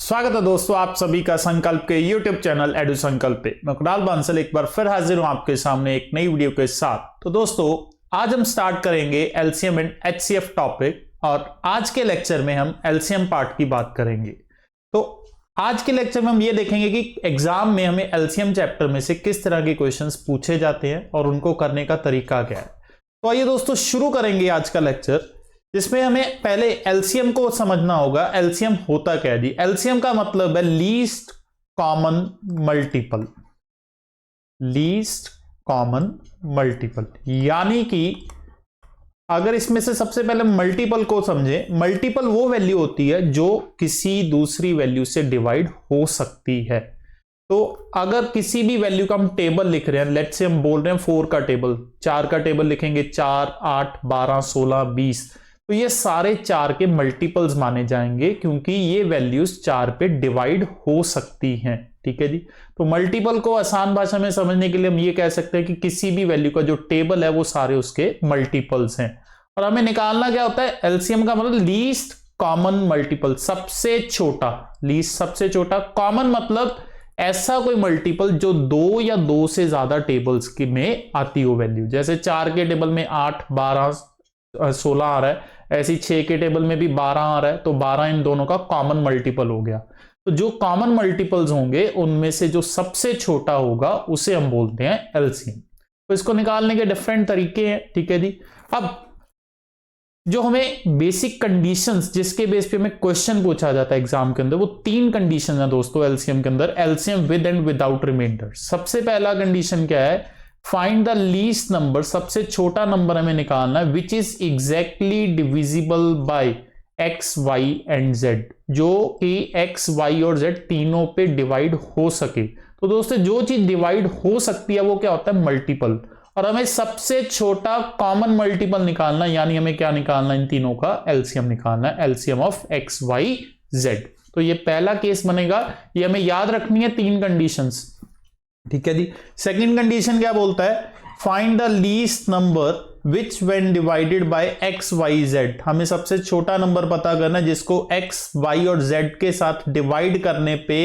स्वागत है दोस्तों आप सभी का संकल्प के YouTube चैनल एडू संकल्प पे। मैं कुणाल बांसल एक बार फिर हाजिर हूं आपके सामने एक नई वीडियो के साथ। तो दोस्तों आज हम स्टार्ट करेंगे एलसीएम एंड एचसीएफ टॉपिक और आज के लेक्चर में हम एलसीएम पार्ट की बात करेंगे। तो आज के लेक्चर में हम ये देखेंगे कि एग्जाम में हमें एलसीएम चैप्टर में से किस तरह के क्वेश्चंस पूछे जाते हैं और उनको करने का तरीका क्या है। तो आइए दोस्तों शुरू करेंगे आज का लेक्चर, जिसमें हमें पहले एलसीएम को समझना होगा। एलसीएम होता क्या है जी? एलसीएम का मतलब है least common multiple. Least common multiple यानी कि अगर इसमें से सबसे पहले मल्टीपल को समझे, मल्टीपल वो वैल्यू होती है जो किसी दूसरी वैल्यू से डिवाइड हो सकती है। तो अगर किसी भी वैल्यू का हम टेबल लिख रहे हैं, लेट्स से हम बोल रहे हैं 4 का टेबल, 4 का टेबल लिखेंगे, 4, 8, 12, 16, 20, तो ये सारे 4 के मल्टीपल्स माने जाएंगे क्योंकि ये वैल्यूज 4 पे डिवाइड हो सकती हैं। ठीक है जी। तो मल्टीपल को आसान भाषा में समझने के लिए हम ये कह सकते हैं कि किसी भी वैल्यू का जो टेबल है वो सारे उसके मल्टीपल्स हैं। और हमें निकालना क्या होता है? एलसीएम का मतलब लीस्ट कॉमन मल्टीपल, सबसे छोटा। लीस्ट सबसे छोटा, कॉमन मतलब ऐसा कोई मल्टीपल जो 2 या 2 से ज्यादा टेबल्स में आती हो वैल्यू। जैसे 4 के टेबल में 8, 12, 16 आ रहा है, ऐसी 6 के टेबल में भी 12 आ रहा है, तो 12 इन दोनों का कॉमन मल्टीपल हो गया। तो जो कॉमन मल्टीपल्स होंगे उनमें से जो सबसे छोटा होगा उसे हम बोलते हैं एलसीएम। तो इसको निकालने के डिफरेंट तरीके हैं। ठीक है जी। अब जो हमें बेसिक कंडीशंस जिसके बेस पे हमें क्वेश्चन पूछा जाता है एग्जाम के अंदर, वो 3 कंडीशन है दोस्तों एलसीएम के अंदर। LCM with and without remainder. सबसे पहला कंडीशन क्या है? फाइंड द लीस्ट नंबर, सबसे छोटा नंबर हमें निकालना है, which is exactly divisible by X, Y and Z, जो कि एक्स, वाई और जेड तीनों पे डिवाइड हो सके। तो दोस्तों जो चीज डिवाइड हो सकती है वो क्या होता है? मल्टीपल। और हमें सबसे छोटा कॉमन मल्टीपल निकालना, यानी हमें क्या निकालना? इन तीनों का एलसीएम निकालना है, LCM of X, Y, Z. तो ये पहला केस बनेगा, ये हमें याद रखनी है 3 कंडीशंस। ठीक है जी। सेकंड कंडीशन क्या बोलता है? Find the least number which when divided by X, Y, Z. हमें सबसे छोटा नंबर पता करना है जिसको एक्स, वाई और जेड के साथ डिवाइड करने पे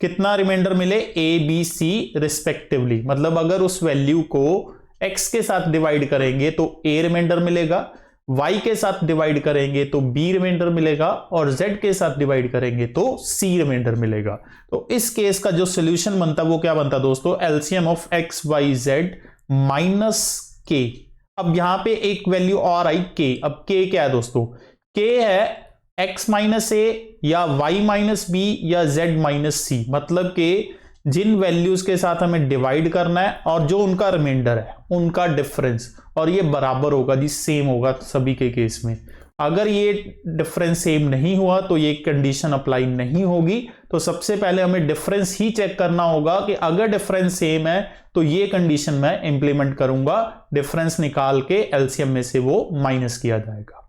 कितना रिमाइंडर मिले? ए, बी, सी रिस्पेक्टिवली। मतलब अगर उस वैल्यू को एक्स के साथ डिवाइड करेंगे तो ए रिमाइंडर मिलेगा, y के साथ डिवाइड करेंगे तो b रिमाइंडर मिलेगा, और z के साथ डिवाइड करेंगे तो c रिमाइंडर मिलेगा। तो इस केस का जो सॉल्यूशन बनता है वो क्या बनता है दोस्तों? LCM of x, y, z minus k। अब यहां पे एक वैल्यू और आई k। अब k क्या है दोस्तों? k है x माइनस a या y माइनस b या z माइनस c। मतलब कि जिन वैल्यूज के साथ हमें डिवाइड करना है और जो उनका रिमाइंडर है उनका डिफरेंस, और ये बराबर होगा जी, सेम होगा सभी के केस में। अगर ये डिफरेंस सेम नहीं हुआ तो ये कंडीशन अप्लाई नहीं होगी। तो सबसे पहले हमें डिफरेंस ही चेक करना होगा कि अगर डिफरेंस सेम है तो ये कंडीशन मैं इंप्लीमेंट करूंगा, डिफरेंस निकाल के एलसीएम में से वो माइनस किया जाएगा।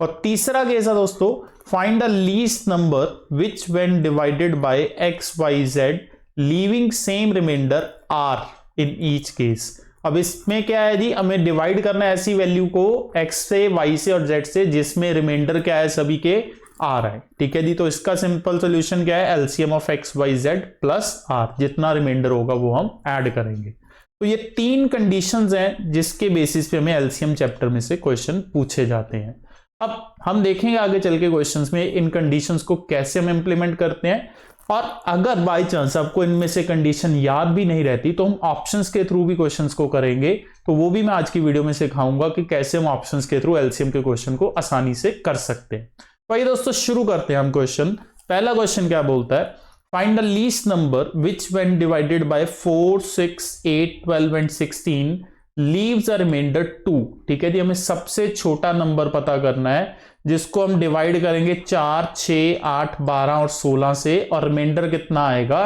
और तीसरा केस है दोस्तों, find the least number which when divided by X, Y, Z leaving same remainder R in each case. अब इसमें क्या है जी? हमें डिवाइड करना है ऐसी वैल्यू को x से, y से और z से जिसमें रिमाइंडर क्या है? सभी के r है। ठीक है जी। तो इसका सिंपल सॉल्यूशन क्या है? LCM of x, y, z plus r, जितना रिमाइंडर होगा वो हम ऐड करेंगे। तो ये 3 कंडीशंस हैं जिसके बेसिस पे हमें एलसीएम चैप्टर में से क्वेश्चन पूछे जाते हैं। अब हम देखेंगे आगे चल के क्वेश्चंस में इन कंडीशंस को कैसे हम इंप्लीमेंट करते हैं। और अगर बाय चांस आपको इनमें से कंडीशन याद भी नहीं रहती तो हम ऑप्शंस के थ्रू भी क्वेश्चंस को करेंगे। तो वो भी मैं आज की वीडियो में सिखाऊंगा कि कैसे हम ऑप्शंस के थ्रू एलसीएम के क्वेश्चन को आसानी से कर सकते हैं। तो आइए दोस्तों शुरू करते हैं हम क्वेश्चन। पहला क्वेश्चन क्या बोलता है? Find the least number which when divided by 4, 6, 8, 12 and 16 leaves a remainder 2। ठीक है जी। हमें सबसे छोटा नंबर पता करना है जिसको हम डिवाइड करेंगे 4, 6, 8, 12 और 16 से, और रिमाइंडर कितना आएगा?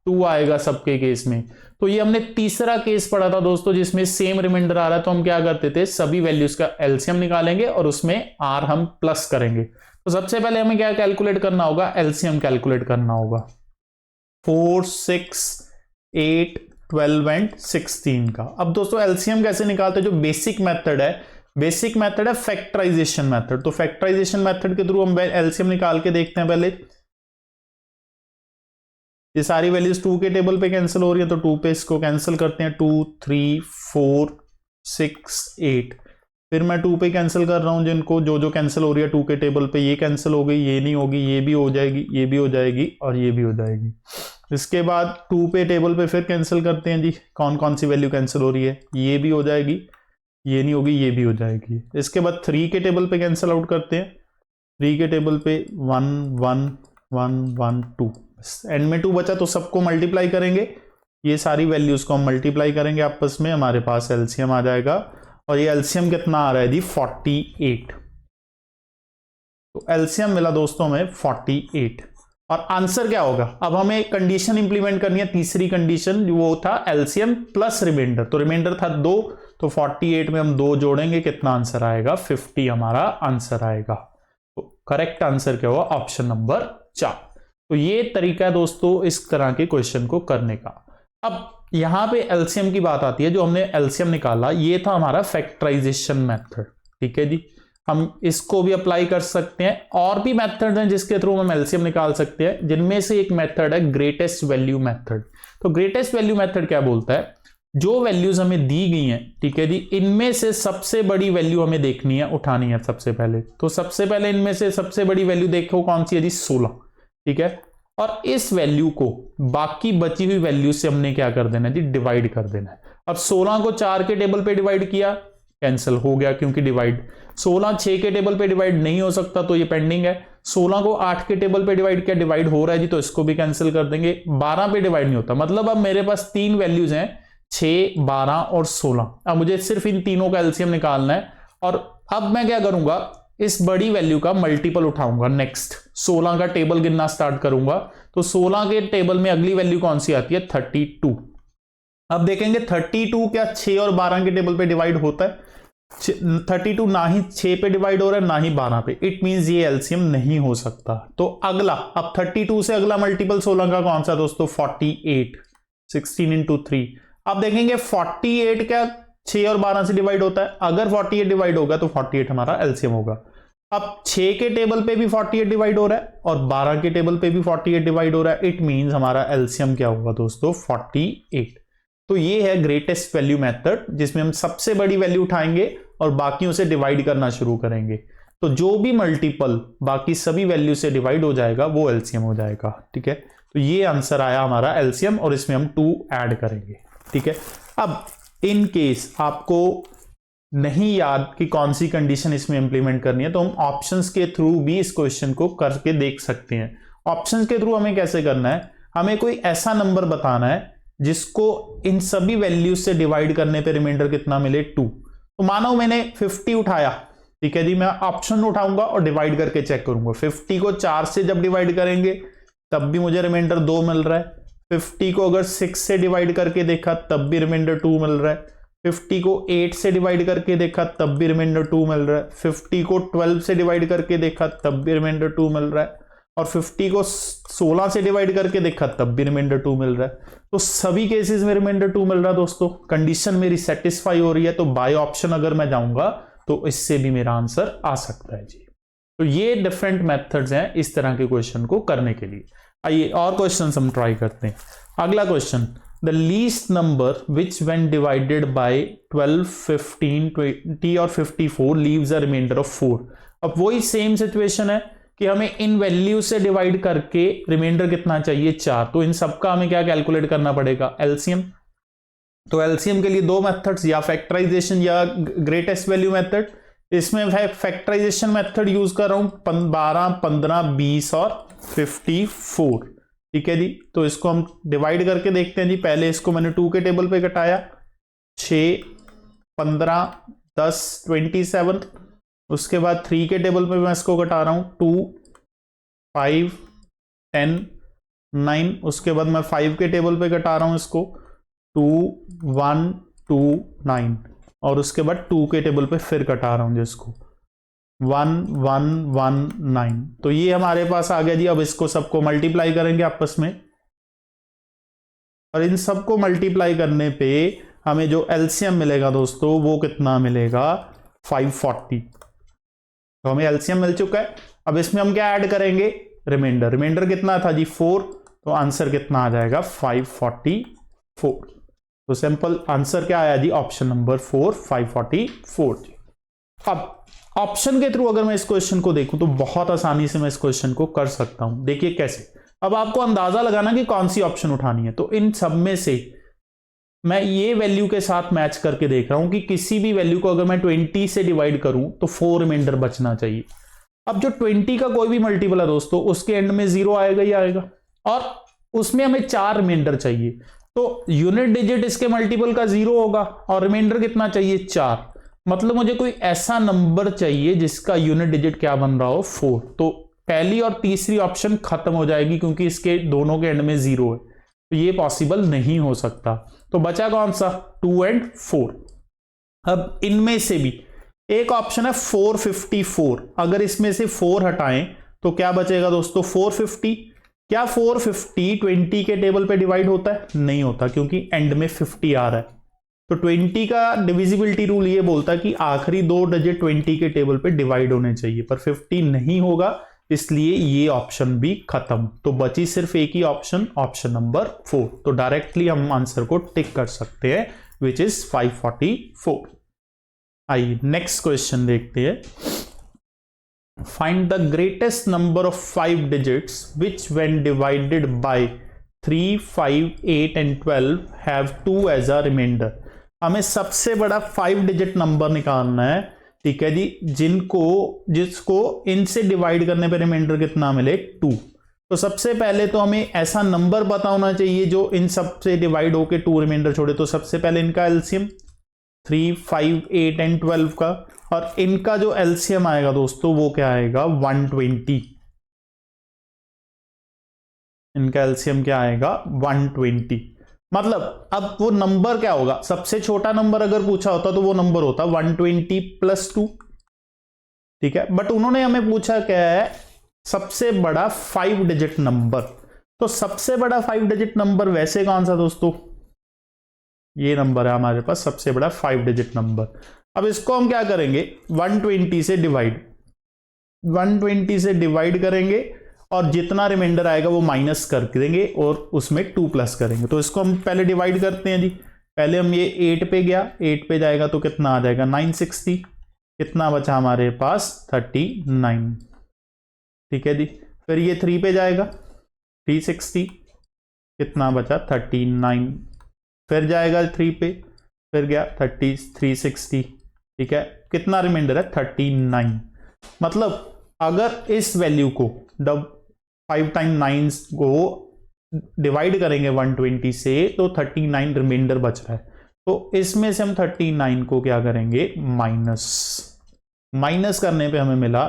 2 आएगा सबके केस में। तो ये हमने तीसरा केस पढ़ा था दोस्तों जिसमें सेम रिमाइंडर आ रहा है। तो हम क्या करते थे? सभी वैल्यूज का एलसीएम निकालेंगे और उसमें r हम प्लस करेंगे। तो सबसे पहले हमें क्या कैलकुलेट करना होगा? एलसीएम कैलकुलेट करना होगा 4, 6, 8, 12 एंड 16 का। अब दोस्तों एलसीएम कैसे निकालते हैं? जो बेसिक मेथड है फैक्टराइजेशन मेथड। तो फैक्टराइजेशन मेथड के थ्रू हम एलसीएम निकाल के देखते हैं। पहले ये सारी वैल्यूज 2 के टेबल पे कैंसिल हो रही है, तो 2 पे इसको कैंसिल करते हैं, 2 3 4 6 8। फिर मैं 2 पे कैंसिल कर रहा हूं, जिनको जो जो कैंसिल हो रही है 2 के टेबल पे, ये कैंसिल हो गई, ये नहीं होगी, ये भी हो जाएगी, ये भी हो जाएगी और ये भी हो जाएगी। इसके बाद 2 पे टेबल पे फिर कैंसिल करते हैं जी, कौन कौन सी वैल्यू कैंसिल हो रही है, ये भी हो जाएगी, ये नहीं होगी, ये भी हो जाएगी। इसके बाद 3 के टेबल पे कैंसिल आउट करते हैं, 3 के टेबल पे 1 1 1 1 2, एंड में 2 बचा तो सबको मल्टीप्लाई करेंगे, ये सारी वैल्यूज को हम मल्टीप्लाई करेंगे आपस में, हमारे पास एलसीएम आ जाएगा। और ये एलसीएम कितना आ रहा है जी 48। तो एलसीएम मिला दोस्तों में 48। और आंसर क्या होगा, अब हमें कंडीशन इंप्लीमेंट करनी है, तीसरी कंडीशन वो था एलसीएम प्लस रिमाइंडर। तो रिमाइंडर था 2, तो 48 में हम 2 जोड़ेंगे, कितना आंसर आएगा 50 हमारा आंसर आएगा। तो करेक्ट आंसर क्या हुआ ऑप्शन नंबर 4। तो ये तरीका है दोस्तों इस तरह के क्वेश्चन को करने का। अब यहां पे एलसीएम की बात आती है, जो हमने एलसीएम निकाला ये था हमारा फैक्टराइजेशन मेथड, ठीक है जी। हम इसको भी अप्लाई कर सकते हैं, और भी मेथड हैं जिसके थ्रू हम एलसीएम निकाल सकते हैं, जिनमें से एक मेथड है ग्रेटेस्ट वैल्यू मेथड। तो ग्रेटेस्ट वैल्यू मेथड क्या बोलता है, जो वैल्यूज हमें दी गई हैं, ठीक है जी, इनमें से सबसे बड़ी वैल्यू हमें देखनी है, उठानी है सबसे पहले। तो सबसे पहले इनमें से सबसे बड़ी वैल्यू देखो कौन सी है जी 16, ठीक है। और इस वैल्यू को बाकी बची हुई वैल्यू से हमने क्या कर देना है जी डिवाइड कर देना है। अब 16 को 4 के टेबल पे डिवाइड किया, कैंसिल हो गया क्योंकि डिवाइड। 16 6 के टेबल पे डिवाइड नहीं हो सकता तो ये पेंडिंग है। 16 को 8 के टेबल पे डिवाइड किया, डिवाइड हो रहा है जी, तो इसको भी कैंसिल कर देंगे। 12 पे डिवाइड नहीं होता, मतलब अब मेरे पास 3 वैल्यूज हैं 6 12 और 16। अब मुझे सिर्फ इन तीनों का एलसीएम निकालना है। और अब मैं क्या करूंगा, इस बड़ी वैल्यू का मल्टीपल उठाऊंगा, नेक्स्ट 16 का टेबल गिनना स्टार्ट करूंगा। तो 16 के टेबल में अगली वैल्यू कौन सी आती है 32। अब देखेंगे 32 क्या 6 और 12 के टेबल पे डिवाइड होता है, 32 ना ही 6 पे डिवाइड हो रहा है ना ही 12 पे, इट मींस ये एलसीएम नहीं हो सकता। तो अगला, अब 32 से अगला मल्टीपल 16 का कौन सा दोस्तों 48, 16 इंटू 3। अब देखेंगे 48 क्या 6 और 12 से डिवाइड होता है, अगर 48 डिवाइड होगा तो 48 हमारा एलसीएम होगा। अब 6 के टेबल पे भी 48 डिवाइड हो रहा है और 12 के टेबल पे भी 48 डिवाइड हो रहा है, इट मींस हमारा एलसीएम क्या होगा दोस्तों 48। तो ये है ग्रेटेस्ट वैल्यू मेथड, जिसमें हम सबसे बड़ी वैल्यू उठाएंगे और बाकियों से डिवाइड करना शुरू करेंगे। तो जो भी मल्टीपल बाकी सभी वैल्यू से डिवाइड हो जाएगा वो एलसीएम हो जाएगा, ठीक है। तो ये आंसर आया हमारा एलसीएम, और इसमें हम 2 ऐड करेंगे, ठीक है। अब इन केस आपको नहीं याद कि कौन सी कंडीशन इसमें इंप्लीमेंट करनी है, तो हम ऑप्शंस के थ्रू भी इस क्वेश्चन को करके देख सकते हैं। ऑप्शंस के थ्रू हमें कैसे करना है, हमें कोई ऐसा नंबर बताना है जिसको इन सभी वैल्यूज से डिवाइड करने पे रिमाइंडर कितना मिले 2। तो मानो मैंने 50 उठाया, ठीक है जी, मैं ऑप्शन उठाऊंगा और डिवाइड करके चेक करूंगा। 50 को 4 से जब डिवाइड करेंगे तब भी मुझे रिमाइंडर 2 मिल रहा है। 50 को अगर 6 से डिवाइड करके देखा तब भी रिमाइंडर 2 मिल रहा है। 50 को 8 से डिवाइड करके देखा तब भी रिमाइंडर 2 मिल रहा है। 50 को 12 से डिवाइड करके देखा तब भी रिमाइंडर 2 मिल रहा है। और 50 को 16 से डिवाइड करके देखा तब भी रिमाइंडर 2 मिल रहा है। तो सभी केसेस में रिमाइंडर 2 मिल रहा है दोस्तों, कंडीशन मेरी सेटिस्फाई हो रही है। तो बाय ऑप्शन अगर मैं जाऊंगा तो इससे भी मेरा आंसर आ सकता है जी। तो ये डिफरेंट मेथड्स हैं इस तरह के क्वेश्चन को करने के लिए। आइए और क्वेश्चन हम ट्राई करते हैं। अगला question, the least number which when divided bye 12 15 20 और 54 लीव्स अ रिमाइंडर ऑफ 4। अब वही सेम सिचुएशन है कि हमें इन वैल्यू से डिवाइड करके रिमाइंडर कितना चाहिए 4। तो इन सबका हमें क्या कैलकुलेट करना पड़ेगा एलसीएम। तो एलसीएम के लिए 2 मेथड्स, या फैक्टराइजेशन या ग्रेटेस्ट वैल्यू मेथड। इसमें फैक्टराइजेशन मेथड यूज कर रहा हूं 12 15 20 और 54, ठीक है जी। तो इसको हम डिवाइड करके देखते हैं जी। पहले इसको मैंने 2 के टेबल पे घटाया, 6 15 10 27। उसके बाद 3 के टेबल पे मैं इसको घटा रहा हूं 2 5 10 9। उसके बाद मैं 5 के टेबल पे घटा रहा हूं इसको 2 1 2 9। और उसके बाद 2 के टेबल पे फिर घटा रहा हूं जिसको 1 1 1 9। तो ये हमारे पास आ गया जी। अब इसको सबको मल्टीप्लाई करेंगे आपस में, और इन सबको मल्टीप्लाई करने पे हमें जो एलसीएम मिलेगा दोस्तों वो कितना मिलेगा 540। तो हमें एलसीएम मिल चुका है। अब इसमें हम क्या ऐड करेंगे रिमाइंडर। रिमाइंडर कितना था जी 4, तो आंसर कितना आ जाएगा 544। तो सिंपल आंसर क्या आया जी, ऑप्शन नंबर 4 544 जी। अब ऑप्शन के थ्रू अगर मैं इस क्वेश्चन को देखूं तो बहुत आसानी से मैं इस क्वेश्चन को कर सकता हूं। देखिए कैसे, अब आपको अंदाजा लगाना कि कौन सी ऑप्शन उठानी है। तो इन सब में से मैं ये वैल्यू के साथ मैच करके देख रहा हूं कि किसी भी वैल्यू को अगर मैं 20 से डिवाइड करूं तो 4 रिमाइंडर बचना चाहिए। अब जो 20 का कोई भी मल्टीपल है दोस्तों, उसके एंड में 0 आएगा ही आएगा, और उसमें हमें 4 रिमाइंडर चाहिए। तो यूनिट डिजिट इसके मल्टीपल का 0 होगा और रिमाइंडर कितना चाहिए, 4। मतलब मुझे कोई ऐसा नंबर चाहिए जिसका यूनिट डिजिट क्या बन रहा हो, 4। तो पहली और तीसरी ऑप्शन खत्म हो जाएगी क्योंकि इसके दोनों के एंड में 0 है, तो ये पॉसिबल नहीं हो सकता। तो बचा कौन सा, 2 और 4। अब इनमें से भी एक ऑप्शन है 454। अगर इसमें से 4 हटाएं तो क्या बचेगा दोस्तों, 450। क्या 450 20 के टेबल पे डिवाइड होता है, नहीं होता, क्योंकि एंड में 50 आ रहा है। तो 20 का डिविजिबिलिटी रूल ये बोलता है कि आखिरी 2 डिजिट 20 के टेबल पे डिवाइड होने चाहिए, पर 50 नहीं होगा, इसलिए ये ऑप्शन भी खत्म। तो बची सिर्फ एक ही ऑप्शन, ऑप्शन नंबर 4। तो डायरेक्टली हम आंसर को टिक कर सकते हैं, विच इज 544। आइए नेक्स्ट क्वेश्चन देखते हैं। Find the greatest number of 5 digits which when divided by 3, 5, 8 and 12 have 2 as a remainder. हमें सबसे बड़ा 5 डिजिट नंबर निकालना है, ठीक है जी, जिसको इनसे डिवाइड करने पे रिमाइंडर कितना मिले, 2। तो सबसे पहले तो हमें ऐसा नंबर पता होना चाहिए जो इन सब से डिवाइड होके 2 रिमाइंडर छोड़े। तो सबसे पहले इनका एलसीएम 3, 5, 8 एंड 12 का, और इनका जो एलसीएम आएगा दोस्तों वो क्या आएगा, 120। इनका एलसीएम क्या आएगा, 120। मतलब अब वो नंबर क्या होगा, सबसे छोटा नंबर अगर पूछा होता तो वो नंबर होता 120 + 2, ठीक है। बट उन्होंने हमें पूछा क्या है, सबसे बड़ा 5 डिजिट नंबर। तो सबसे बड़ा 5 डिजिट नंबर वैसे कौन सा दोस्तों, ये नंबर है हमारे पास सबसे बड़ा 5 डिजिट नंबर। अब इसको हम क्या करेंगे, 120 से डिवाइड करेंगे और जितना रिमाइंडर आएगा वो माइनस कर देंगे और उसमें 2 प्लस करेंगे। तो इसको हम पहले डिवाइड करते हैं जी। पहले हम ये 8 पे गया, 8 पे जाएगा तो कितना आ जाएगा, 960। कितना बचा हमारे पास, 39, ठीक है जी। फिर ये 3 पे जाएगा, 360, कितना बचा, 39। फिर जाएगा 3 पे, फिर गया 360, ठीक है। कितना रिमाइंडर है, 39। मतलब अगर इस वैल्यू को 5 टाइम 9 को डिवाइड करेंगे 120 से तो 39 रिमाइंडर बच रहा है। तो इसमें से हम 39 को क्या करेंगे, माइनस करने पे हमें मिला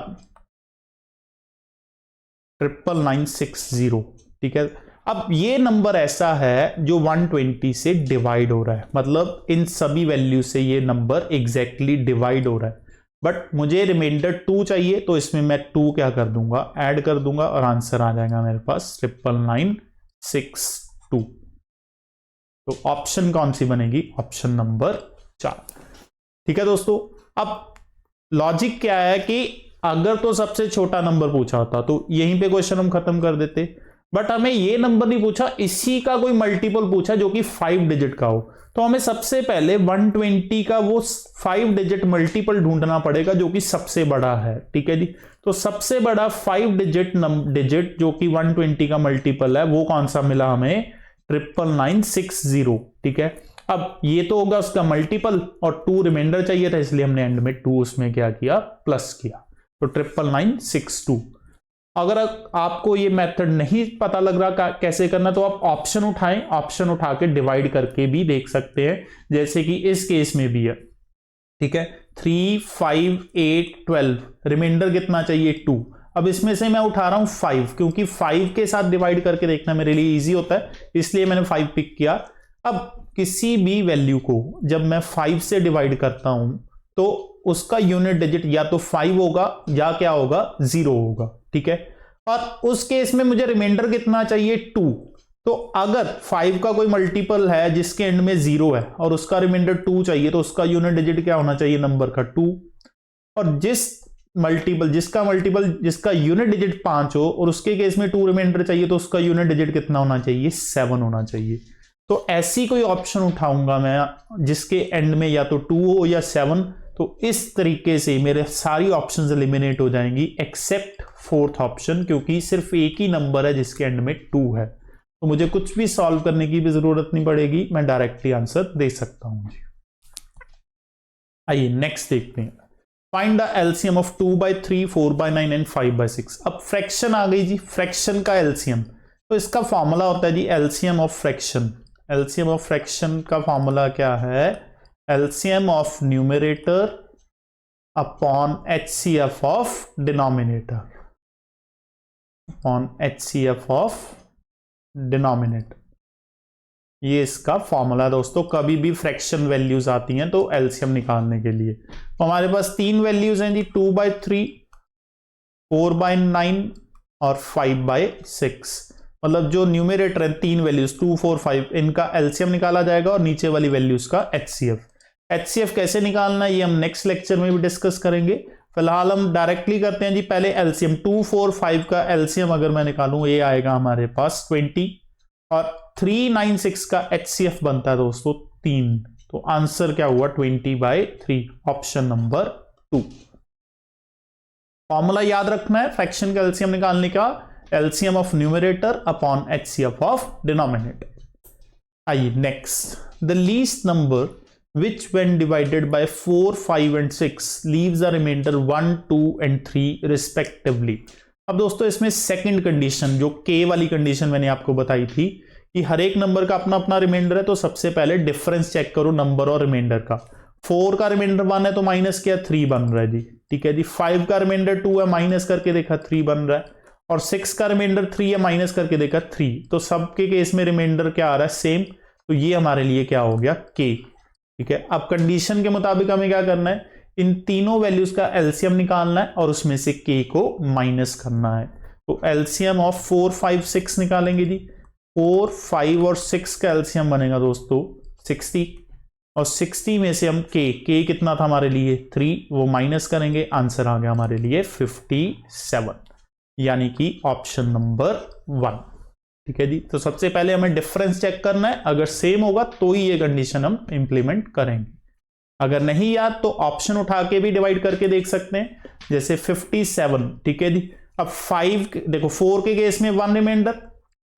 99960, ठीक है। अब ये नंबर ऐसा है जो 120 से डिवाइड हो रहा है, मतलब इन सभी वैल्यू से ये नंबर एग्जैक्टली डिवाइड हो रहा है। बट मुझे रिमाइंडर 2 चाहिए, तो इसमें मैं 2 क्या कर दूंगा, ऐड कर दूंगा, और आंसर आ जाएगा मेरे पास 99962। तो ऑप्शन कौन सी बनेगी, ऑप्शन नंबर 4, ठीक है दोस्तों। अब लॉजिक क्या है कि अगर तो सबसे छोटा नंबर पूछा होता तो यहीं पे क्वेश्चन हम खत्म कर देते, बट हमें ये नंबर नहीं पूछा, इसी का कोई मल्टीपल पूछा जो कि 5 डिजिट का हो। तो हमें सबसे पहले 120 का वो 5 डिजिट मल्टीपल ढूंढना पड़ेगा जो कि सबसे बड़ा है, ठीक है जी। तो सबसे बड़ा 5 डिजिट जो कि 120 का मल्टीपल है वो कौन सा मिला हमें, 99960, ठीक है। अब ये तो होगा उसका मल्टीपल और 2 रिमाइंडर चाहिए था, इसलिए हमने एंड में 2 उसमें क्या किया, प्लस किया। तो 99962। अगर आपको ये मेथड नहीं पता लग रहा कैसे करना, तो आप ऑप्शन उठाएं, ऑप्शन उठा के डिवाइड करके भी देख सकते हैं, जैसे कि इस केस में भी है, ठीक है। 3, 5, 8, 12, रिमाइंडर कितना चाहिए, 2। अब इसमें से मैं उठा रहा हूं 5, क्योंकि 5 के साथ डिवाइड करके देखना मेरे लिए इजी होता है, इसलिए मैंने 5 पिक किया। अब किसी भी वैल्यू को जब मैं 5 से डिवाइड करता हूं तो उसका यूनिट डिजिट या तो 5 होगा या क्या होगा, 0 होगा, ठीक है। और उस केस में मुझे रिमाइंडर कितना चाहिए, 2। तो अगर 5 का कोई मल्टीपल है जिसके एंड में 0 है और उसका रिमाइंडर 2 चाहिए, तो उसका यूनिट डिजिट क्या होना चाहिए, नंबर का 2। और जिस मल्टीपल जिसका यूनिट डिजिट 5 हो और उसके केस में 2 रिमाइंडर चाहिए तो उसका यूनिट डिजिट कितना होना चाहिए, 7 होना चाहिए। तो ऐसी कोई ऑप्शन उठाऊंगा मैं जिसके एंड में या तो 2 हो या 7, तो इस तरीके से मेरे सारी ऑप्शंस एलिमिनेट हो जाएंगी एक्सेप्ट फोर्थ ऑप्शन, क्योंकि सिर्फ एक ही नंबर है जिसके एंड में 2 है, तो मुझे कुछ भी सॉल्व करने की भी जरूरत नहीं पड़ेगी, मैं डायरेक्टली आंसर दे सकता हूं। आइए नेक्स्ट देखते हैं। Find the LCM of 2/3, 4/9 and 5/6। अब फ्रैक्शन आ गई जी, फ्रैक्शन का एलसीएम, तो इसका फॉर्मूला होता है जी LCM of fraction. LCM of fraction का फॉर्मूला क्या है, LCM of numerator upon HCF of denominator, upon HCF of denominator. ये इसका फॉर्मूला दोस्तों, कभी भी फ्रैक्शन वैल्यूज आती हैं तो एलसीएम निकालने के लिए। तो हमारे पास 3 वैल्यूज हैं जी, 2/3, 4/9 और 5/6। मतलब जो न्यूमरेटर है 3 वैल्यूज 2, 4, 5, इनका एलसीएम निकाला जाएगा और नीचे वाली वैल्यूज का एचसीएफ। एचसीएफ कैसे निकालना है ये हम नेक्स्ट लेक्चर में भी डिस्कस करेंगे। फिलहाल हम डायरेक्टली करते हैं जी, पहले एलसीएम 2, 4, 5 का एलसीएम अगर मैं निकालूं ये आएगा हमारे पास 20 और 3, 9, 6 का एचसीएफ बनता है दोस्तों 3। तो आंसर क्या हुआ 20/3, ऑप्शन नंबर 2। फॉर्मूला याद रखना है फ्रैक्शन का एलसीएम निकालने का, LCM of numerator upon HCF of denominator. आइए next, the least number which when divided by 4, 5 and 6 leaves a remainder 1, 2 and 3 respectively। अब दोस्तों इसमें सेकंड कंडीशन, जो के वाली कंडीशन मैंने आपको बताई थी कि हर एक नंबर का अपना अपना रिमाइंडर है, तो सबसे पहले डिफरेंस चेक करो नंबर और रिमाइंडर का। 4 का रिमाइंडर 1 है तो माइनस किया 3 बन रहा है जी, ठीक है जी। 5 का रिमाइंडर 2 है, माइनस करके देखा 3 बन रहा है, और 6 का रिमाइंडर 3 है, माइनस करके देखा 3। तो सबके केस में रिमाइंडर क्या आ रहा है, सेम। तो ये हमारे लिए क्या हो गया, के, ठीक है। अब कंडीशन के मुताबिक हमें क्या करना है, इन तीनों वैल्यूज का एलसीएम निकालना है और उसमें से के को माइनस करना है। तो एलसीएम ऑफ 4, 5, 6 निकालेंगे जी। 4, 5 और 6 का एलसीएम बनेगा दोस्तों 60, और 60 में से हम के कितना था हमारे लिए 3, वो माइनस करेंगे, आंसर आ गया हमारे लिए 57, यानी कि ऑप्शन नंबर 1, ठीक है जी। तो सबसे पहले हमें डिफरेंस चेक करना है, अगर सेम होगा तो ही ये कंडीशन हम इंप्लीमेंट करेंगे, अगर नहीं याद तो ऑप्शन उठा के भी डिवाइड करके देख सकते हैं, जैसे 57, ठीक है जी। अब 5 देखो, 4 के केस में 1 रिमाइंडर,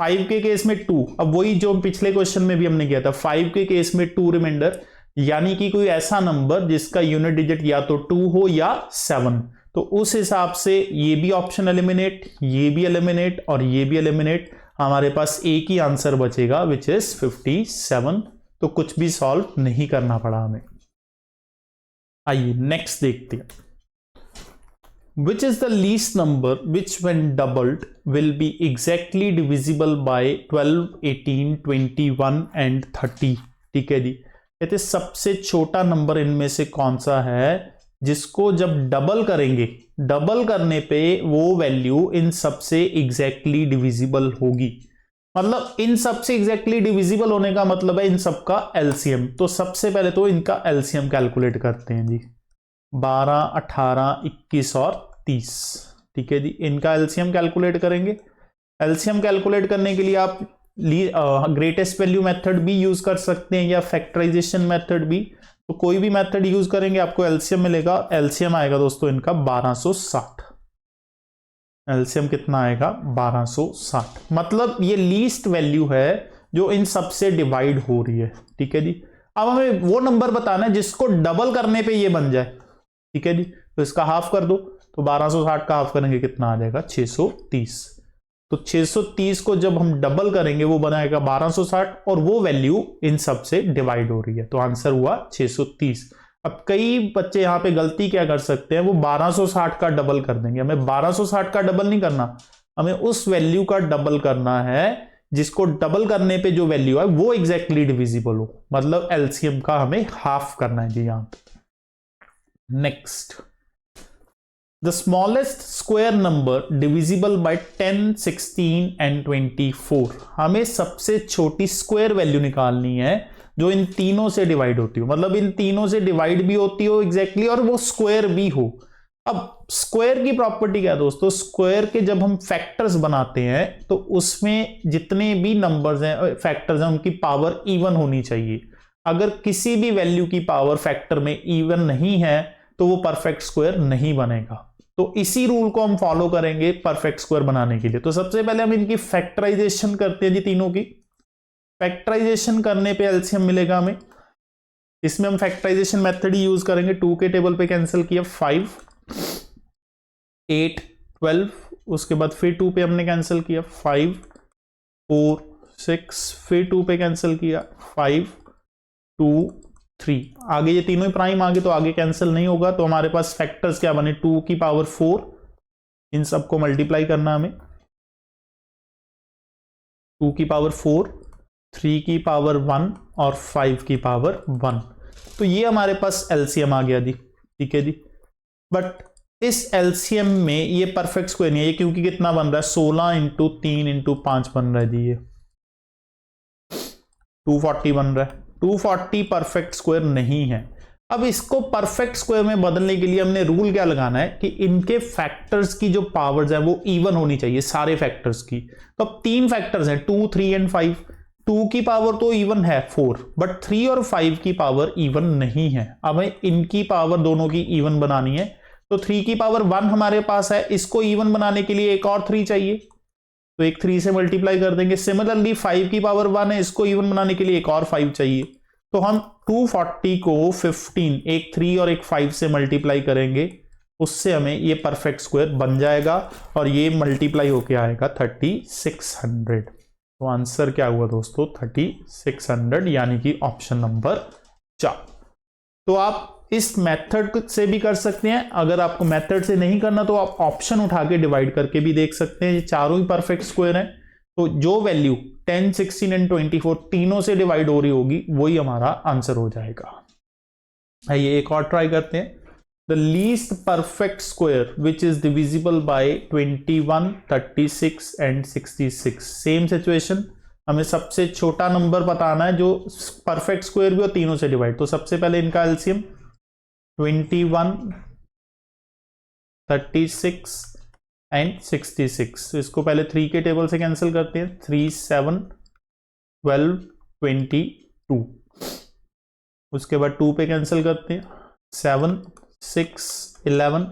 5 के केस में 2, अब वही जो पिछले क्वेश्चन में भी हमने किया था, 5 के केस में 2 रिमाइंडर, यानी कि कोई ऐसा नंबर जिसका यूनिट डिजिट या तो 2 हो या 7। तो उस हिसाब से ये भी ऑप्शन एलिमिनेट, ये भी एलिमिनेट और ये भी एलिमिनेट, हमारे पास एक ही आंसर बचेगा विच इज 57। तो कुछ भी सॉल्व नहीं करना पड़ा हमें। आइए नेक्स्ट देखते हैं, which is the least number which when doubled will be exactly divisible bye 12, 18, 21 and 30, ठीक है जी। कहते सबसे छोटा नंबर इनमें से कौन सा है जिसको जब डबल करेंगे, डबल करने पे वो वैल्यू इन सबसे एग्जैक्टली डिविजिबल होगी। मतलब इन सबसे एग्जैक्टली डिविजिबल होने का मतलब है इन सबका एलसीएम। तो सबसे पहले तो इनका एलसीएम कैलकुलेट करते हैं जी, 12, 18, 21 और 30, ठीक है जी। इनका एलसीएम कैलकुलेट करेंगे। एलसीएम कैलकुलेट करने के लिए आप ग्रेटेस्ट वैल्यू मेथड भी यूज कर सकते हैं या फैक्टराइजेशन मेथड भी, तो कोई भी मेथड यूज करेंगे आपको एलसीएम मिलेगा। एलसीएम आएगा दोस्तों इनका 1260, एलसीएम कितना आएगा 1260। मतलब ये लीस्ट वैल्यू है जो इन सबसे डिवाइड हो रही है, ठीक है जी। अब हमें वो नंबर बताना है जिसको डबल करने पे ये बन जाए, ठीक है जी। तो इसका हाफ कर दो, तो 1260 का हाफ करेंगे कितना आ जाएगा 630। तो 630 को जब हम डबल करेंगे वो बनाएगा 1260 और वो वैल्यू इन सब से डिवाइड हो रही है, तो आंसर हुआ 630। अब कई बच्चे यहां पे गलती क्या कर सकते हैं, वो 1260 का डबल कर देंगे। हमें 1260 का डबल नहीं करना, हमें उस वैल्यू का डबल करना है जिसको डबल करने पे जो वैल्यू है वो एग्जैक्टली डिविजिबल हो, मतलब एलसीएम का हमें हाफ करना है जी यहां पे। Next, the smallest square number divisible by 10, 16 and 24। हमें सबसे छोटी स्क्वायर वैल्यू निकालनी है जो इन तीनों से डिवाइड होती हो, मतलब इन तीनों से डिवाइड भी होती हो एग्जैक्टली और वो स्क्वायर भी हो। अब स्क्वायर की प्रॉपर्टी क्या है दोस्तों, स्क्वायर के जब हम फैक्टर्स बनाते हैं तो उसमें जितने भी नंबर्स हैं फैक्टर्स हैं उनकी पावर इवन होनी चाहिए। अगर किसी भी वैल्यू की पावर फैक्टर में इवन नहीं है तो वो परफेक्ट स्क्वायर नहीं बनेगा। तो इसी रूल को हम फॉलो करेंगे परफेक्ट स्क्वायर बनाने के लिए। तो सबसे पहले हम इनकी फैक्टराइजेशन करते हैं जी, तीनों की। फैक्टराइजेशन करने पे एलसीएम मिलेगा हमें। इसमें हम फैक्टराइजेशन मेथड ही यूज करेंगे। 2 के टेबल पे कैंसिल किया 5, 8, 12, उसके बाद फिर 2 पे हमने कैंसिल किया 5, 4, 6, फिर 2 पे कैंसिल किया 5, 2, 3। आगे ये तीनों ही प्राइम आगे तो आगे कैंसिल नहीं होगा। तो हमारे पास फैक्टर्स क्या बने, 2 की पावर 4, इन सबको मल्टीप्लाई करना हमें। 2 की पावर 4, 3 की पावर 1 और 5 की पावर 1। तो ये हमारे पास एलसीएम आ गया जी, ठीक है जी। बट इस एलसीएम में ये परफेक्ट स्क्वायर नहीं है, ये क्योंकि कितना बन रहा है 16 इंटू 3 इंटू 5 बन रहा है जी, ये 240 बन रहा है। 240 परफेक्ट स्क्वायर नहीं है। अब इसको परफेक्ट स्क्वायर में बदलने के लिए हमने रूल क्या लगाना है कि इनके फैक्टर्स की जो पावर्स है वो इवन होनी चाहिए, सारे फैक्टर्स की। तो अब 3 फैक्टर्स हैं 2, 3 एंड 5। 2 की पावर तो इवन है 4, बट 3 और 5 की पावर इवन नहीं है। अब हमें इनकी पावर दोनों की इवन बनानी है। तो 3 की पावर 1 हमारे पास है, इसको इवन बनाने के लिए एक और 3 चाहिए, तो एक 3 से मल्टीप्लाई कर देंगे। सिमिलरली 5 की पावर 1 है, इसको इवन बनाने के लिए एक और 5 चाहिए। तो हम 240 को 15 एक 3 और एक 5 से मल्टीप्लाई करेंगे, उससे हमें ये परफेक्ट स्क्वायर बन जाएगा और ये मल्टीप्लाई होके आएगा 3600। तो आंसर क्या हुआ दोस्तों 3600, यानी कि ऑप्शन नंबर 4। तो आप इस मेथड से भी कर सकते हैं। अगर आपको मेथड से नहीं करना तो आप ऑप्शन उठा के डिवाइड करके भी देख सकते हैं। ये चारों ही परफेक्ट स्क्वायर हैं, तो जो वैल्यू 10, 16 एंड 24 तीनों से डिवाइड हो रही होगी वही हमारा आंसर हो जाएगा। ये एक और ट्राई करते हैं। The least perfect square which is divisible by 21, 36 and 66। Same situation, हमें सबसे छोटा नंबर बताना है जो परफेक्ट स्क्वायर भी हो तीनों से डिवाइड। तो सबसे पहले इनका एलसीएम 21, 36 एंड 66। इसको पहले 3 के टेबल से कैंसिल करते हैं। 3, 7, 12, 22। उसके बाद 2 पे कैंसिल करते हैं 7, 6, 11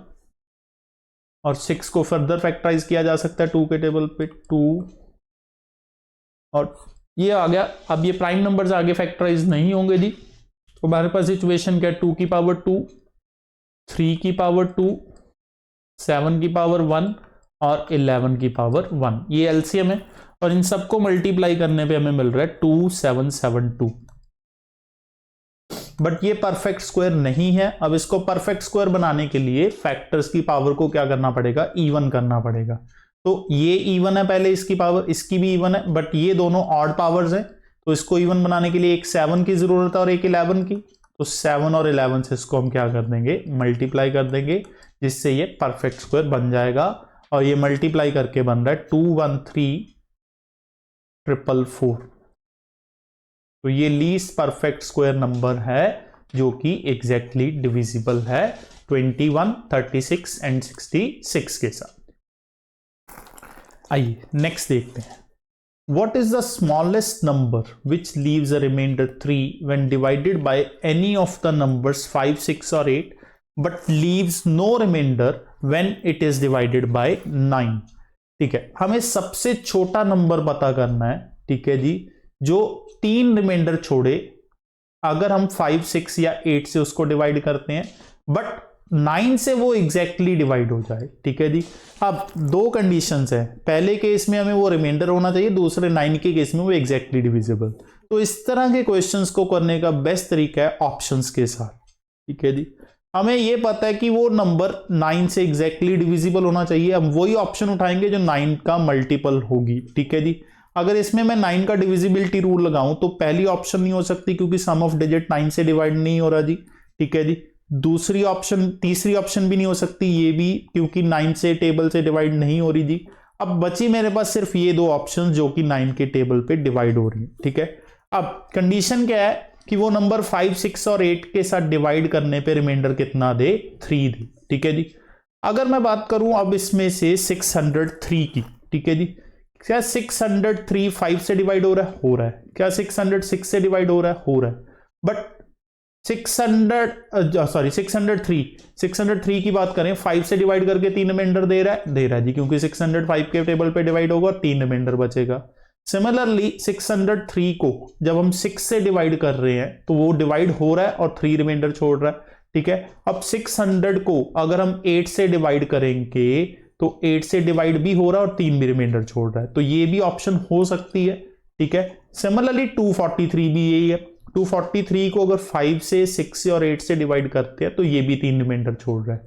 और 6 को फर्दर फैक्टराइज किया जा सकता है 2 के टेबल पे 2 और ये आ गया। अब ये प्राइम नंबर्स आगे फैक्टराइज नहीं होंगे जी। तो हमारे पास सिचुएशन क्या है, 2 की पावर 2, 3 की पावर 2, 7 की पावर 1 और 11 की पावर 1। ये एलसीएम है और इन सबको मल्टीप्लाई करने पे हमें मिल रहा है 2772। बट ये परफेक्ट स्क्वायर नहीं है। अब इसको परफेक्ट स्क्वायर बनाने के लिए फैक्टर्स की पावर को क्या करना पड़ेगा, इवन करना पड़ेगा। तो ये इवन है, पहले इसकी पावर, इसकी भी इवन है, बट ये दोनों ऑड पावर्स हैं। तो इसको इवन बनाने के लिए एक 7 की जरूरत है और एक 11 की। तो 7 और 11 से इसको हम क्या कर देंगे, मल्टीप्लाई कर देंगे, जिससे ये परफेक्ट स्क्वायर बन जाएगा। और ये मल्टीप्लाई करके बन रहा है 213,444। तो ये लीस्ट परफेक्ट स्क्वायर नंबर है जो कि एग्जैक्टली डिविजिबल है 21, 36 एंड 66 के साथ। आइए नेक्स्ट देखते हैं। What is the smallest number which leaves a remainder 3 when divided by any of the numbers 5, 6 or 8 but leaves no remainder when it is divided by 9? ठीक है, हमें सबसे छोटा नंबर पता करना है, ठीक है जी, जो 3 रिमाइंडर छोड़े। अगर हम 5, 6 या 8 से उसको डिवाइड करते हैं बट 9 से वो एग्जैक्टली डिवाइड हो जाए, ठीक है जी। अब 2 कंडीशंस है, पहले केस में हमें वो रिमाइंडर होना चाहिए, दूसरे 9 के केस में वो एग्जैक्टली डिविजिबल। तो इस तरह के क्वेश्चंस को करने का बेस्ट तरीका है ऑप्शंस के साथ, ठीक है जी। हमें ये पता है कि वो नंबर 9 से एग्जैक्टली डिविजिबल होना चाहिए। अब वही ऑप्शन उठाएंगे जो 9 का मल्टीपल होगी, ठीक है जी। अगर इसमें मैं 9 का डिविजिबिलिटी रूल लगाऊं तो पहली ऑप्शन नहीं हो सकती क्योंकि सम ऑफ डिजिट 9 से डिवाइड नहीं हो रहा जी, ठीक है जी। दूसरी ऑप्शन, तीसरी ऑप्शन भी नहीं हो सकती, ये भी, क्योंकि 9 से टेबल से डिवाइड नहीं हो रही जी। अब बची मेरे पास सिर्फ ये 2 ऑप्शन जो कि 9 के टेबल पे डिवाइड हो रही है, ठीक है। अब कंडीशन क्या है कि वो नंबर 5, 6 और 8 के साथ डिवाइड करने पे रिमाइंडर कितना दे, 3 दे, ठीक है जी। अगर मैं बात करूं अब इसमें से 603 की, ठीक है जी, क्या 603 5 से डिवाइड हो रहा है? हो रहा है। क्या 606 से डिवाइड हो रहा है? हो रहा है। बट 603 की बात करें, 5 से डिवाइड करके 3 रिमाइंडर दे रहा है? दे रहा है जी, क्योंकि 605 के टेबल पे डिवाइड होगा और 3 रिमाइंडर बचेगा। सिमिलरली 603 को जब हम 6 से डिवाइड कर रहे हैं तो वो डिवाइड हो रहा है और 3 रिमाइंडर छोड़ रहा है, ठीक है। अब 600 को अगर हम 8 से डिवाइड करेंगे तो 8 से डिवाइड भी हो रहा है और 3 भी रिमाइंडर छोड़ रहा है, तो ये भी ऑप्शन हो सकती है, ठीक है। सिमिलरली 243 भी यही है। 243 को अगर 5 से 6 से और 8 से डिवाइड करते हैं तो ये भी 3 रिमाइंडर छोड़ रहा है।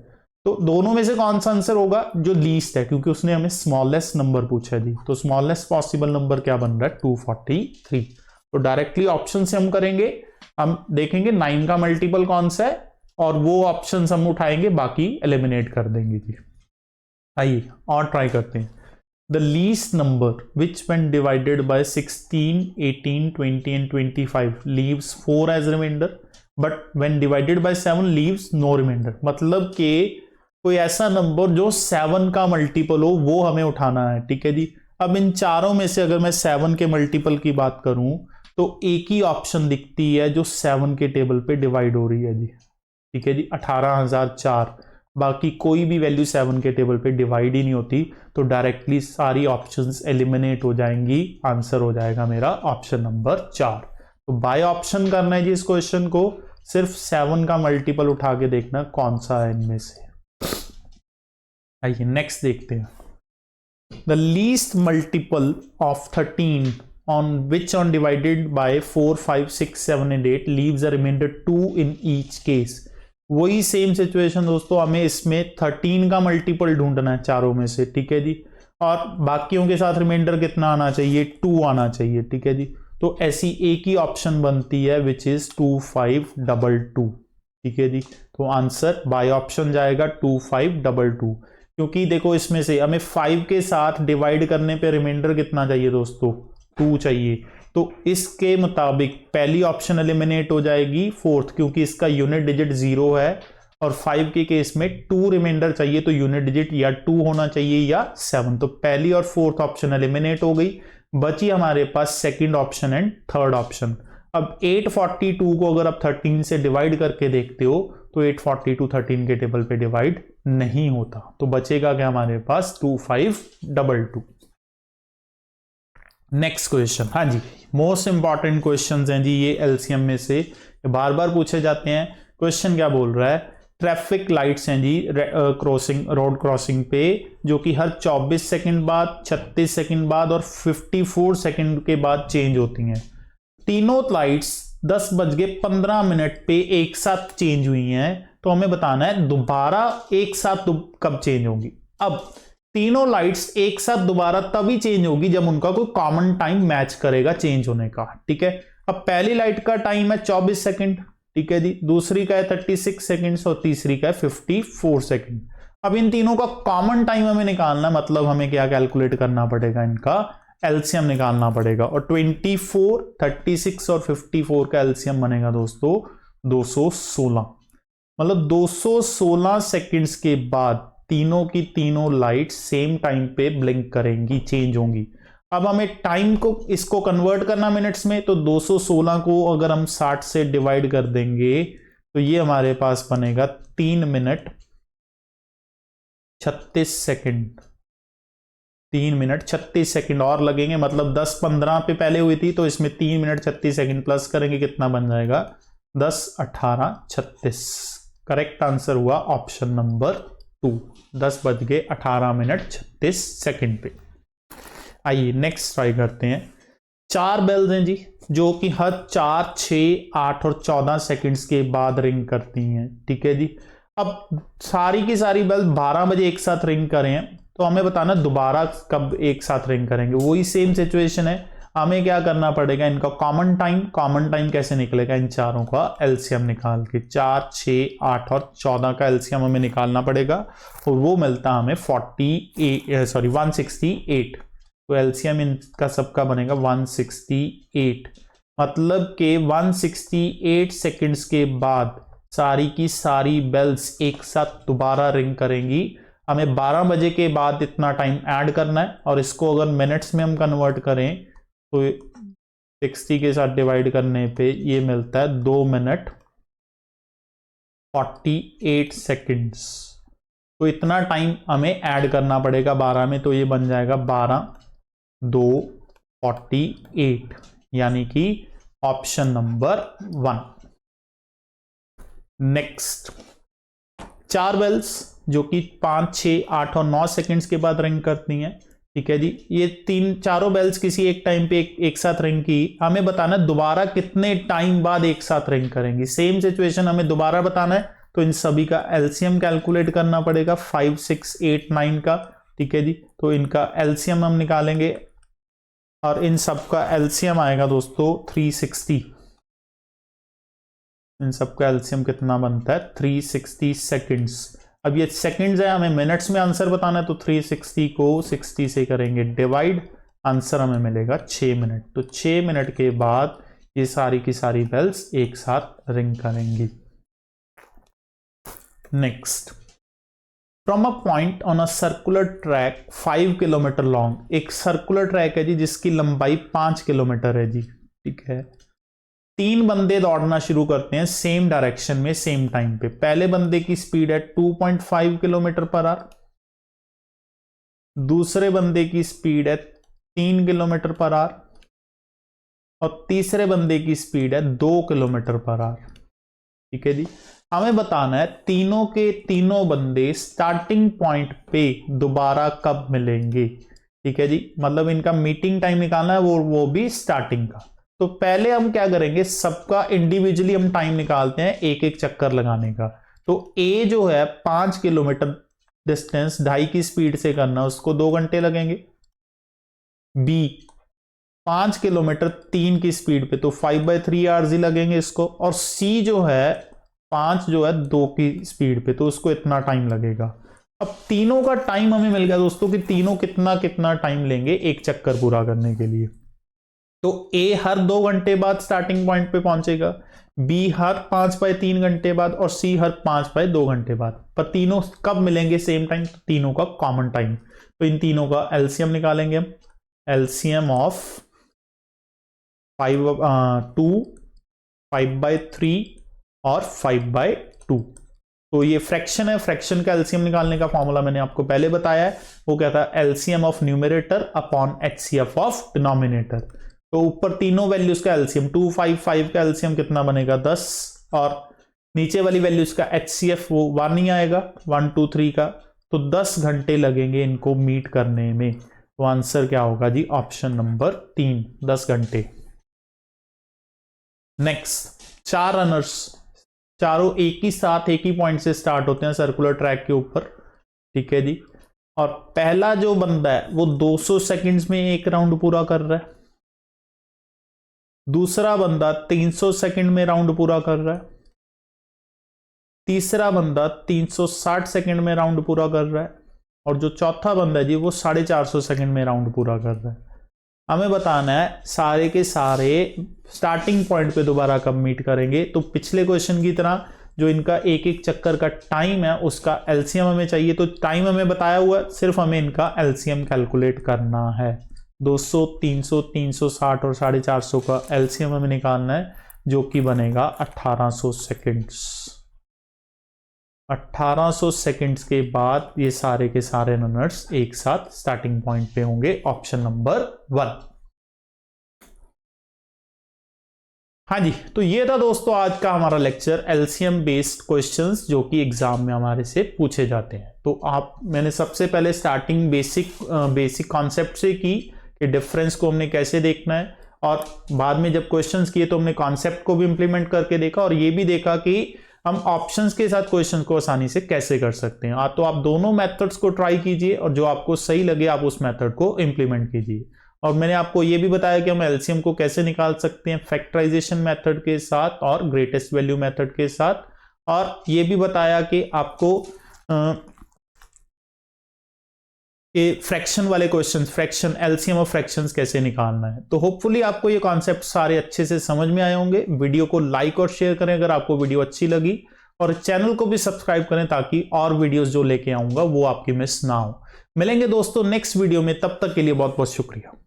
तो दोनों में से कौन सा आंसर होगा? जो लीस्ट है, क्योंकि उसने हमें स्मॉलेस्ट नंबर पूछा है जी। तो स्मॉलेस्ट पॉसिबल नंबर क्या बन रहा है? 243। तो डायरेक्टली ऑप्शन से हम करेंगे, हम देखेंगे 9 का मल्टीपल कौन सा है और वो ऑप्शन हम उठाएंगे, बाकी एलिमिनेट कर देंगे जी। आइए और ट्राई करते हैं। The least number which when divided by 16, 18, 20 and 25 leaves 4 as remainder, but when divided by 7 leaves no remainder. मतलब कि कोई ऐसा नंबर जो 7 का मल्टीपल हो वो हमें उठाना है, ठीक है जी। अब इन चारों में से अगर मैं 7 के मल्टीपल की बात करूं तो एक ही ऑप्शन दिखती है जो 7 के टेबल पे डिवाइड हो रही है जी, ठीक है जी, 18,004। बाकी कोई भी वैल्यू 7 के टेबल पे डिवाइड ही नहीं होती, तो डायरेक्टली सारी ऑप्शंस एलिमिनेट हो जाएंगी। आंसर हो जाएगा मेरा ऑप्शन नंबर 4। तो बाय ऑप्शन करना है जी इस क्वेश्चन को, सिर्फ 7 का मल्टीपल उठा के देखना कौन सा है इनमें से। आइए नेक्स्ट देखते हैं। The least multiple of 13 on which on divided by 4, 5, 6, 7 and 8 leaves a remainder 2 in each case। वही सेम सिचुएशन दोस्तों, हमें इसमें 13 का मल्टीपल ढूंढना है चारों में से, ठीक है जी, और बाकियों के साथ रिमाइंडर कितना आना चाहिए? 2 आना चाहिए, ठीक है जी। तो ऐसी एक ही ऑप्शन बनती है विच इज 2522, ठीक है जी। तो आंसर बाय ऑप्शन जाएगा 2522, क्योंकि देखो इसमें से हमें 5 के साथ डिवाइड करने पे रिमाइंडर कितना चाहिए दोस्तों? 2 चाहिए। तो इसके मुताबिक पहली ऑप्शन एलिमिनेट हो जाएगी, फोर्थ, क्योंकि इसका यूनिट डिजिट 0 है और 5 के केस में 2 रिमाइंडर चाहिए, तो यूनिट डिजिट या 2 होना चाहिए या 7। तो पहली और फोर्थ ऑप्शन एलिमिनेट हो गई, बची हमारे पास second option and third option. अब 842 को अगर आप 13 से डिवाइड करके देखते हो तो 842 13 के टेबल पे डिवाइड नहीं होता, तो बचेगा क्या हमारे पास? 2522। नेक्स्ट क्वेश्चन, हाँ जी, मोस्ट इंपॉर्टेंट क्वेश्चंस हैं जी ये एलसीएम में से, बार बार पूछे जाते हैं। क्वेश्चन क्या बोल रहा है? ट्रैफिक लाइट्स हैं जी रोड क्रॉसिंग पे, जो कि हर 24 सेकंड बाद, 36 सेकंड बाद और 54 सेकंड के बाद चेंज होती हैं। तीनों लाइट्स 10:15 पे एक साथ चेंज हुई हैं, तो हमें बताना है दोबारा एक साथ कब चेंज होंगी। अब तीनों लाइट्स एक साथ दोबारा तभी चेंज होगी जब उनका कोई कॉमन टाइम मैच करेगा चेंज होने का, ठीक है। अब पहली लाइट का टाइम है 24 सेकंड, ठीक है जी, दूसरी का है 36 सेकंड्स और तीसरी का है 54 सेकंड। अब इन तीनों का कॉमन टाइम हमें निकालना, मतलब हमें क्या कैलकुलेट करना पड़ेगा? इनका एलसीएम निकालना पड़ेगा, और 24, 36 और 54 का एलसीएम बनेगा दोस्तों 216। मतलब 216 सेकंड्स के बाद तीनों की तीनों लाइट सेम टाइम पे ब्लिंक करेंगी, चेंज होंगी। अब हमें टाइम को इसको कन्वर्ट करना मिनट्स में, तो 216 को अगर हम 60 से डिवाइड कर देंगे तो ये हमारे पास बनेगा 3 मिनट 36 सेकंड। 3 मिनट 36 सेकंड और लगेंगे, मतलब 10:15 पे पहले हुई थी, तो इसमें 3 मिनट 36 सेकंड प्लस करेंगे, कितना बन जाएगा? 10, 18, 36। करेक्ट आंसर हुआ ऑप्शन नंबर 2, 10:18 पे। आइए नेक्स्ट ट्राई करते हैं। 4 बेल्स हैं जी जो कि हर 4, 6, 8 और 14 सेकंड्स के बाद रिंग करती हैं, ठीक है जी। अब सारी की सारी बेल 12 बजे एक साथ रिंग करें, तो हमें बताना दोबारा कब एक साथ रिंग करेंगे। वही सेम सिचुएशन है, हमें क्या करना पड़ेगा? इनका कॉमन टाइम कैसे निकलेगा? इन चारों का एलसीएम निकाल के 4, 6, 8 और 14 का एलसीएम हमें निकालना पड़ेगा, और वो मिलता हमें 168। तो एलसीएम इनका सबका बनेगा 168। मतलब कि 168 सेकंड्स के बाद सारी की सारी बेल्स एक साथ दोबारा रिंग करेंगी। हमें 12 बजे के बाद इतना टाइम ऐड करना है, और इसको अगर मिनट्स में हम कन्वर्ट करें तो 60 के साथ डिवाइड करने पे ये मिलता है 2 मिनट 48 सेकेंड्स। तो इतना टाइम हमें ऐड करना पड़ेगा 12 में, तो ये बन जाएगा 12 2 48, यानी कि ऑप्शन नंबर 1। नेक्स्ट, 4 बेल्स जो कि 5 6 8 और 9 सेकंड्स के बाद रिंग करती हैं। ठीक है जी, ये चारों बेल्स किसी एक टाइम पे एक साथ रिंग की, हमें बताना है दोबारा कितने टाइम बाद एक साथ रिंग करेंगी। सेम सिचुएशन हमें दोबारा बताना है, तो इन सभी का एलसीएम कैलकुलेट करना पड़ेगा 5 6 8 9 का। ठीक है जी, तो इनका एलसीएम हम निकालेंगे और इन सब का एलसीएम आएगा दोस्तों 360। इन सब का एलसीएम कितना बनता है 360 सेकंड्स। अब ये सेकंड्स है, हमें मिनट्स में आंसर बताना है, तो 360 को 60 से करेंगे डिवाइड, आंसर हमें मिलेगा 6 मिनट। तो 6 मिनट के बाद ये सारी की सारी बेल्स एक साथ रिंग करेंगी। Next, from a point on a circular track 5 kilometre long, एक सर्कुलर ट्रैक है जी जिसकी लंबाई 5 किलोमीटर है जी। ठीक है, 3 बंदे दौड़ना शुरू करते हैं सेम डायरेक्शन में सेम टाइम पे। पहले बंदे की स्पीड है 2.5 किलोमीटर पर आवर, दूसरे बंदे की स्पीड है 3 किलोमीटर पर आवर, और तीसरे बंदे की स्पीड है 2 किलोमीटर पर आवर। ठीक है जी, हमें बताना है तीनों के तीनों बंदे स्टार्टिंग पॉइंट पे दोबारा कब मिलेंगे। ठीक है जी, मतलब इनका मीटिंग टाइम निकालना है, वो भी स्टार्टिंग का। तो पहले हम क्या करेंगे, सबका इंडिविजुअली हम टाइम निकालते हैं एक एक चक्कर लगाने का। तो ए जो है 5 किलोमीटर डिस्टेंस 2.5 की स्पीड से करना, उसको 2 घंटे लगेंगे। बी 5 किलोमीटर 3 की स्पीड पे, तो 5/3 आवर्स ही लगेंगे इसको। और सी जो है 5 जो है 2 की स्पीड पे, तो उसको इतना टाइम लगेगा। अब तीनों का टाइम हमें मिल गया दोस्तों कि तीनों कितना कितना टाइम लेंगे एक चक्कर पूरा करने के लिए। तो ए हर 2 घंटे बाद स्टार्टिंग पॉइंट पे पहुंचेगा, बी हर 5/3 घंटे बाद, और सी हर 5/2 घंटे बाद। पर तीनों कब मिलेंगे सेम टाइम, तो तीनों का कॉमन टाइम। तो इन तीनों का एलसीएम निकालेंगे हम। एलसीएम ऑफ 2 5/3 और 5/2। तो ये फ्रैक्शन है, फ्रैक्शन का एलसीएम निकालने का फॉर्मूला मैंने आपको पहले बताया है, वो क्या था, LCM of numerator upon HCF of denominator. तो ऊपर तीनों वैल्यूज का एलसीएम 2 5 5 का एलसीएम कितना बनेगा 10, और नीचे वाली वैल्यूज का एचसीएफ वो 1 नहीं आएगा 1 2 3 का। तो 10 घंटे लगेंगे इनको मीट करने में। तो आंसर क्या होगा जी, ऑप्शन नंबर 3, 10 घंटे। नेक्स्ट, 4 रनर्स, चारों एक ही साथ एक ही पॉइंट से स्टार्ट होते हैं सर्कुलर ट्रैक के ऊपर। ठीक है जी, और पहला जो बंदा है वो 200 सेकंड्स में एक राउंड पूरा कर रहा है, दूसरा बंदा 300 सेकंड में राउंड पूरा कर रहा है, तीसरा बंदा 360 सेकंड में राउंड पूरा कर रहा है, और जो चौथा बंदा है जी वो 450 सेकंड में राउंड पूरा कर रहा है। हमें बताना है सारे के सारे स्टार्टिंग पॉइंट पे दोबारा कब मीट करेंगे। तो पिछले क्वेश्चन की तरह जो इनका एक एक चक्कर का टाइम है उसका एलसीएम हमें चाहिए। तो टाइम हमें बताया हुआ है, सिर्फ हमें इनका एलसीएम कैलकुलेट करना है। 200 300 360 और 450 का एलसीएम हमें निकालना है, जो कि बनेगा 1800 सेकेंड्स। 1800 सेकेंड्स के बाद ये सारे के सारे रनर्स एक साथ स्टार्टिंग पॉइंट पे होंगे, ऑप्शन नंबर 1। हाँ जी, तो ये था दोस्तों आज का हमारा लेक्चर, एलसीएम बेस्ड क्वेश्चंस जो कि एग्जाम में हमारे से पूछे जाते हैं। तो मैंने सबसे पहले स्टार्टिंग बेसिक कॉन्सेप्ट से की कि डिफरेंस को हमने कैसे देखना है, और बाद में जब क्वेश्चंस किए तो हमने कॉन्सेप्ट को भी इंप्लीमेंट करके देखा, और ये भी देखा कि हम ऑप्शंस के साथ क्वेश्चन को आसानी से कैसे कर सकते हैं। तो आप दोनों मेथड्स को ट्राई कीजिए, और जो आपको सही लगे आप उस मेथड को इंप्लीमेंट कीजिए। और मैंने आपको ये भी बताया कि हम एलसीएम को कैसे निकाल सकते हैं, फैक्टराइजेशन मेथड के साथ और ग्रेटेस्ट वैल्यू मेथड के साथ, और ये भी बताया कि आपको फ्रैक्शन वाले क्वेश्चंस, फ्रैक्शन एलसीएम और फ्रैक्शंस कैसे निकालना है। तो होपफुली आपको ये कॉन्सेप्ट सारे अच्छे से समझ में आए होंगे। वीडियो को लाइक और शेयर करें अगर आपको वीडियो अच्छी लगी, और चैनल को भी सब्सक्राइब करें ताकि और वीडियोस जो लेके आऊंगा वो आपकी मिस ना हो। मिलेंगे दोस्तों नेक्स्ट वीडियो में, तब तक के लिए बहुत बहुत शुक्रिया।